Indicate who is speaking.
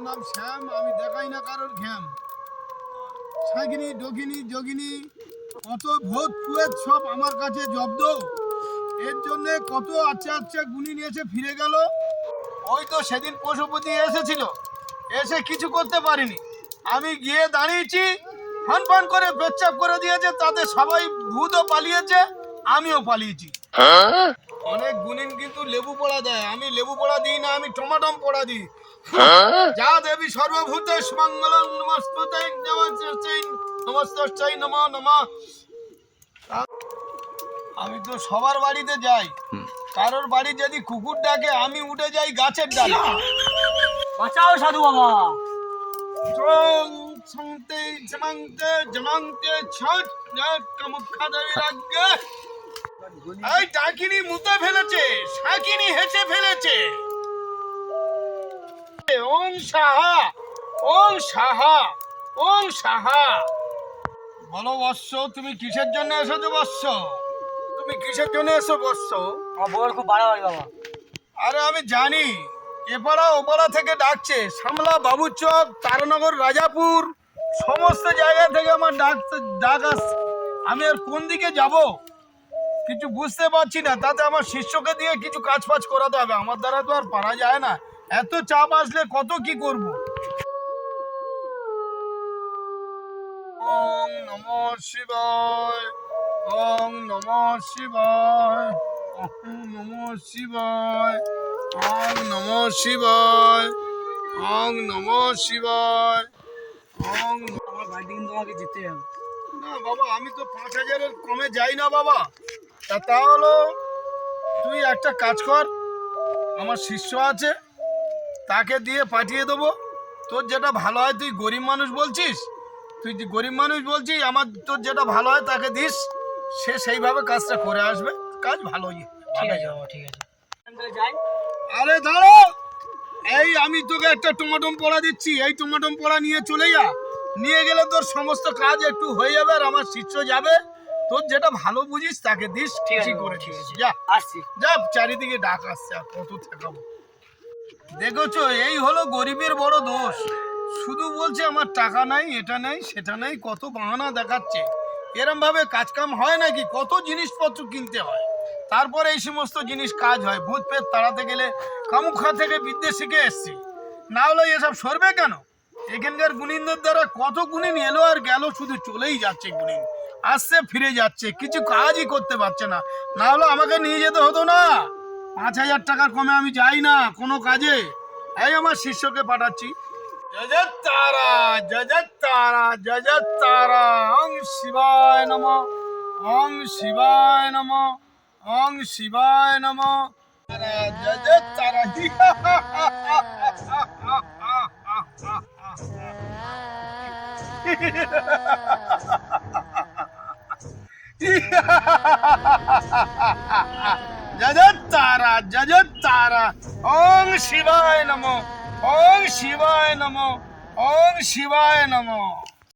Speaker 1: নাম শ্যাম, আমি দেখাই না কারোর ঘ্যাম। শাগিনী ডগিনী যোগিনী কত ভূত পুয়েত সব আমার কাছে জব্দ। এর জন্য কত আচ্ছা আচ্ছা গুণী নিয়েছে ফিরে গেল। ওই তো সেদিন পশুপতি এসেছিল, এসে কিছু করতে পারিনি। আমি গিয়ে দাঁড়িয়েছি, ফান ফান করে পেচ্ছাপ করে দিয়েছে, তাতে সবাই ভূতও পালিয়েছে, আমিও পালিয়েছি। অনেক গুণিন কিন্তু লেবু পোড়া দেয়, আমি লেবু পোড়া দিই না, আমি টমাটম পোড়া দিই। যা দেবী সর্বভূতেষ মঙ্গলং নমস্তুতে নমস্তেই নমো নমঃ। আমি তো সবার বাড়িতে যাই, কারোর বাড়ি যদি কুকুর ডাকে আমি উঠে যাই গাছের ডালে।
Speaker 2: বাঁচাও সাধু বাবা।
Speaker 1: চং সংতে জমাংতে জমাংতে ছট কামুখা দেবী রাজ্ঞে। এই ডাকিনি মুতে ফেলেছে, শাকিনি হেসে ফেলেছে। ওং সাহা, ওং সাহা, ওং সাহা। বলো বৎস, তুমি কিসের জন্য এসেছো বৎস? তুমি কিসের জন্য এসো বৎস?
Speaker 2: আমার বউয়ের খুব বাড়াবাড়ি বাবা।
Speaker 1: আরে আমি জানি, এপাড়া ওপাড়া থেকে ডাকছে, সামলা বাবুচক তারানগর রাজাপুর সমস্ত জায়গা থেকে আমার ডাক আসছে। আমি আর কোন দিকে যাব কিছু বুঝতে পারছি না। তাতে আমার শিষ্যকে দিয়ে কিছু কাজ ফাজ করাতে হবে, আমার দ্বারা তো আর পারা যায় না। এত চাপ আসলে কত কি করব। ওং নমঃ শিবায়, ওং নমঃ শিবায়, ওং নমঃ শিবায়, ওং নমঃ শিবায়, ওং নমঃ শিবায়, ওং।
Speaker 2: আমার বাড়িতে কিন্তু তোমাকে যেতে হবে।
Speaker 1: না বাবা, আমি তো 5,000-এর কমে যাই না বাবা। তাহলে তুই একটা কাজ কর, আমার শিষ্য আছে, তাকে দিয়ে পাঠিয়ে দেবো। তোর যেটা ভালো হয়, তুই গরিব মানুষ বলছিস, তুই যে গরিব মানুষ বলছিস, আমার তোর যেটা ভালো হয় তাকে দিস, সে সেইভাবে কাজটা করে আসবে, কাজ ভালোই
Speaker 2: ঠিক আছে বাবা, ঠিক আছে। যাই।
Speaker 1: আরে দাঁড়া, এই আমি তোকে একটা টমাটম পোড়া দিচ্ছি, এই টমাটম পোড়া নিয়ে চলে যা। নিয়ে গেলে তোর সমস্ত কাজ একটু হয়ে যাবে, আর আমার শিষ্য যাবে, তোর যেটা ভালো বুঝিস তাকে দিস,
Speaker 2: ঠিক আছে
Speaker 1: খুশি করে
Speaker 2: ঠিক
Speaker 1: দিস।
Speaker 2: আছে,
Speaker 1: যা
Speaker 2: আসছি।
Speaker 1: যা, চারিদিকে ডাক আসছে, আর কত ঠেকাবো। দেখেছো, এই হলো গরিবের বড় দোষ। শুধু বলছে আমার টাকা নাই, এটা নাই সেটা নাই, কত বাহানা দেখাচ্ছে। এরম ভাবে কাজ কাম হয় নাকি? কত জিনিসপত্র কিনতে হয়, তারপরে এই সমস্ত জিনিস কাজ হয়। ভূত পেট তাড়াতে গেলে কামুখা থেকে বিদ্যে শিখে এসছি, না হলে এসব সরবে কেন? এখানকার গুণিনদের দ্বারা কত গুণিন এলো আর গেল, শুধু চলেই যাচ্ছে গুণিন, আসছে ফিরে যাচ্ছে, কিছু কাজই করতে পারছে না। না হলে আমাকে নিয়ে যেতে হতো না। 5,000 টাকার কমে আমি যাই না কোনো কাজে। এই আমার শিষ্যকে পাঠাচ্ছি। জয় জয় তারা, জয় জয় তারা, জয় জয় তারা। ওং শিবায় নমঃ, ওং শিবায় নমঃ, ওং শিবায় নমঃ। জয় জয় তারা। জজতারা জজতারা। ওং শিবায় নমঃ, ওং শিবায় নমঃ, ওং শিবায় নমঃ।